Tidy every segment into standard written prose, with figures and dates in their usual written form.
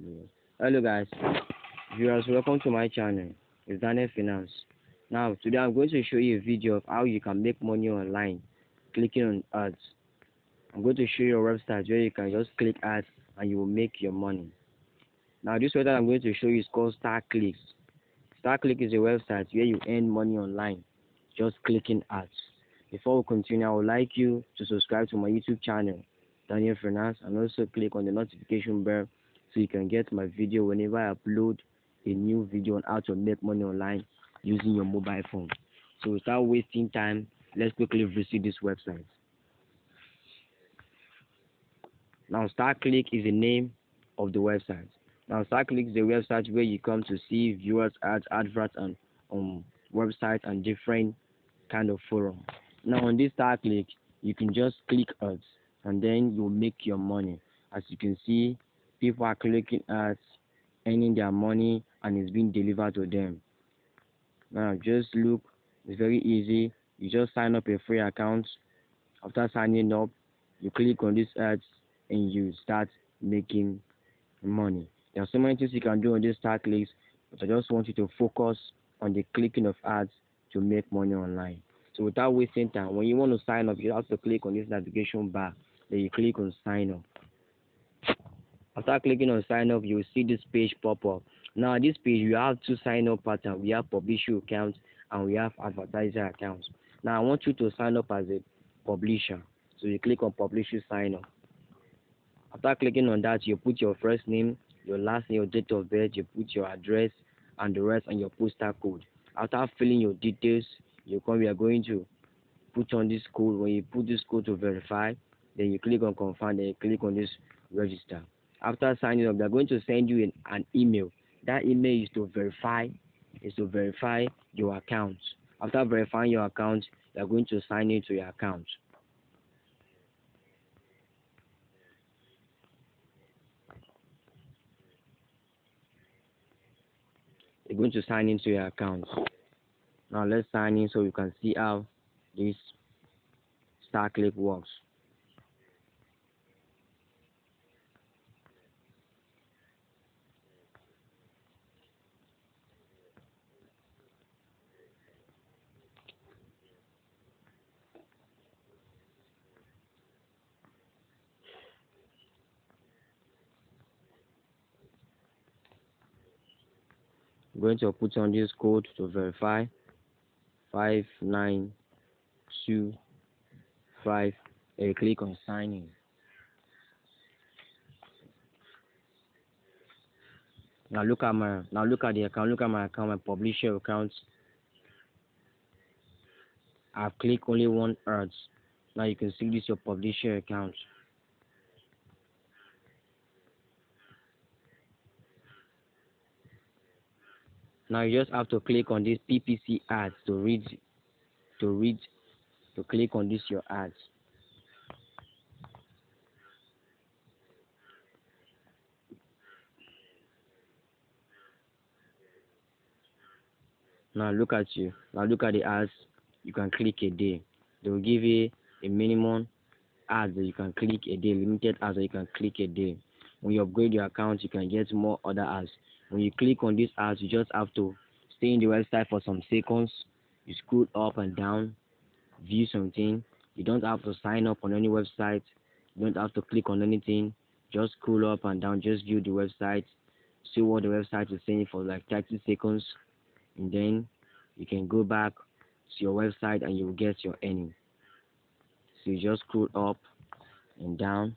Yeah. Hello guys, viewers, welcome to my channel. It's Daniel Finance. Now today I'm going to show you a video of how you can make money online clicking on ads. I'm going to show you a website where you can just click ads and you will make your money. Now this website I'm going to show you is called StarClick. StarClick is a website where you earn money online just clicking ads. Before we continue, I would like you to subscribe to my YouTube channel, Daniel Finance, and also click on the notification bell so you can get my video whenever I upload a new video on how to make money online using your mobile phone. So without wasting time, let's quickly visit this website. Now StarClick is the name of the website. Now StarClick is a website where you come to see viewers ads, adverts, and websites and different kind of forum. Now on this StarClick, you can just click ads and then you'll make your money. As you can see, people are clicking ads, earning their money, and it's being delivered to them. Now just look, it's very easy. You just sign up a free account. After signing up, you click on these ads and you start making money. There are so many things you can do on this StarClick, but I just want you to focus on the clicking of ads to make money online. So without wasting time, when you want to sign up, you have to click on this navigation bar. Then you click on sign up. After clicking on sign up, you will see this page pop up. Now this page, we have two sign up patterns. We have publisher accounts and we have advertiser accounts. Now I want you to sign up as a publisher. So you click on publisher sign up. After clicking on that, you put your first name, your last name, your date of birth, you put your address and the rest, and your postal code. After filling your details, we are going to put on this code. When you put this code to verify, then you click on confirm, then you click on this register. After signing up, they're going to send you an email. That email is to verify your account. After verifying your account, they're going to sign into your account. You're going to sign into your account. Now let's sign in so you can see how this StarClick works. I'm going to put on this code to verify 5925 and click on sign in. Now look at the account, look at my account, my publisher account. I've clicked only one ads. Now you can see this your publisher account. Now you just have to click on this PPC ads to click on this your ads. Now look at you. Now look at the ads you can click a day. They will give you a minimum ads that you can click a day, limited ads that you can click a day. When you upgrade your account, you can get more other ads. When you click on these ads, you just have to stay in the website for some seconds. You scroll up and down, view something. You don't have to sign up on any website. You don't have to click on anything. Just scroll up and down, just view the website, see what the website is saying for like 30 seconds, and then you can go back to your website and you will get your earning. So you just scroll up and down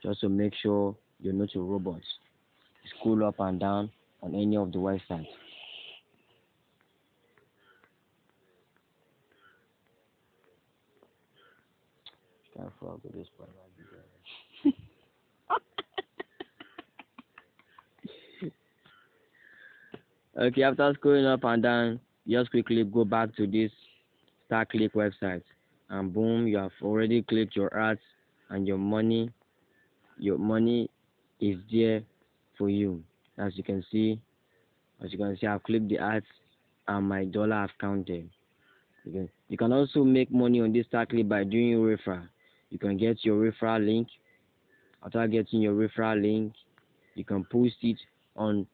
just to make sure you're not a robot. Scroll up and down on any of the websites. Careful with this part. Okay, after scrolling up and down, just quickly go back to this StarClick website, and boom, you have already clicked your ads, and your money is there for you. As you can see, I've clicked the ads, and my dollar have counted. Okay. You can also make money on this StarClick by doing referral. You can get your referral link. After getting your referral link, you can post it on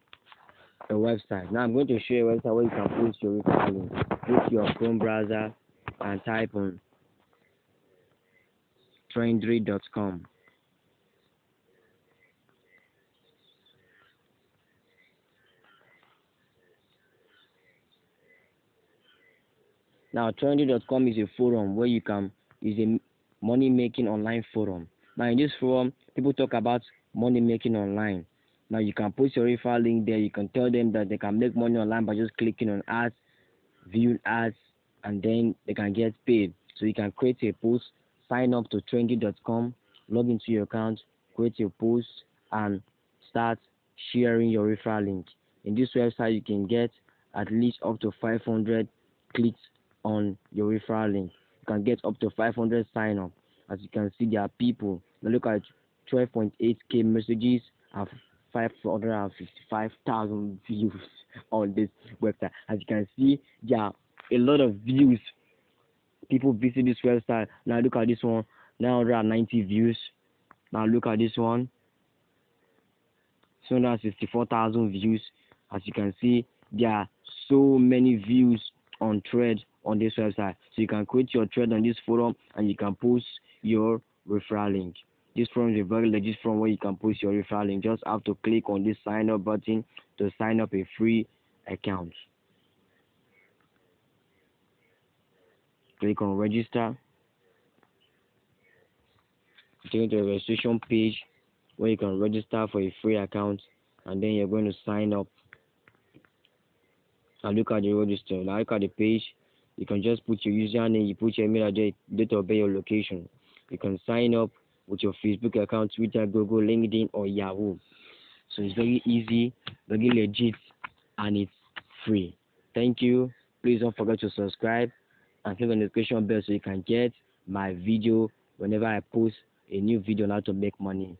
a website. Now I'm going to show you a website where you can post your referral link. Go to your Chrome browser and type on Trendry.com. Now Trendry.com is a forum where you can is a money making online forum. Now in this forum, people talk about money making online. Now you can post your referral link there. You can tell them that they can make money online by just clicking on ads, view ads, and then they can get paid. So you can create a post, sign up to Trendry.com, log into your account, create a post, and start sharing your referral link. In this website, you can get at least up to 500 clicks on your referral link. You can get up to 500 sign up. As you can see, there are people. Now look at 12.8k messages and 555,000 views on this website. As you can see, there are a lot of views. People visit this website. Now look at this one, 990 views. Now look at this one, 264,000 views. As you can see, there are so many views on thread on this website. So you can create your thread on this forum and you can post your referral link. This forum is a very legit forum where you can post your referral link. Just have to click on this sign up button to sign up a free account. Click on register. Take to the registration page where you can register for a free account, and then you're going to sign up. Now look at the register. Now look at the page. You can just put your username, you put your email address, date of birth, your location. You can sign up with your Facebook account, Twitter, Google, LinkedIn, or Yahoo. So it's very easy, very legit, and it's free. Thank you. Please don't forget to subscribe and click on the notification bell so you can get my video whenever I post a new video on how to make money.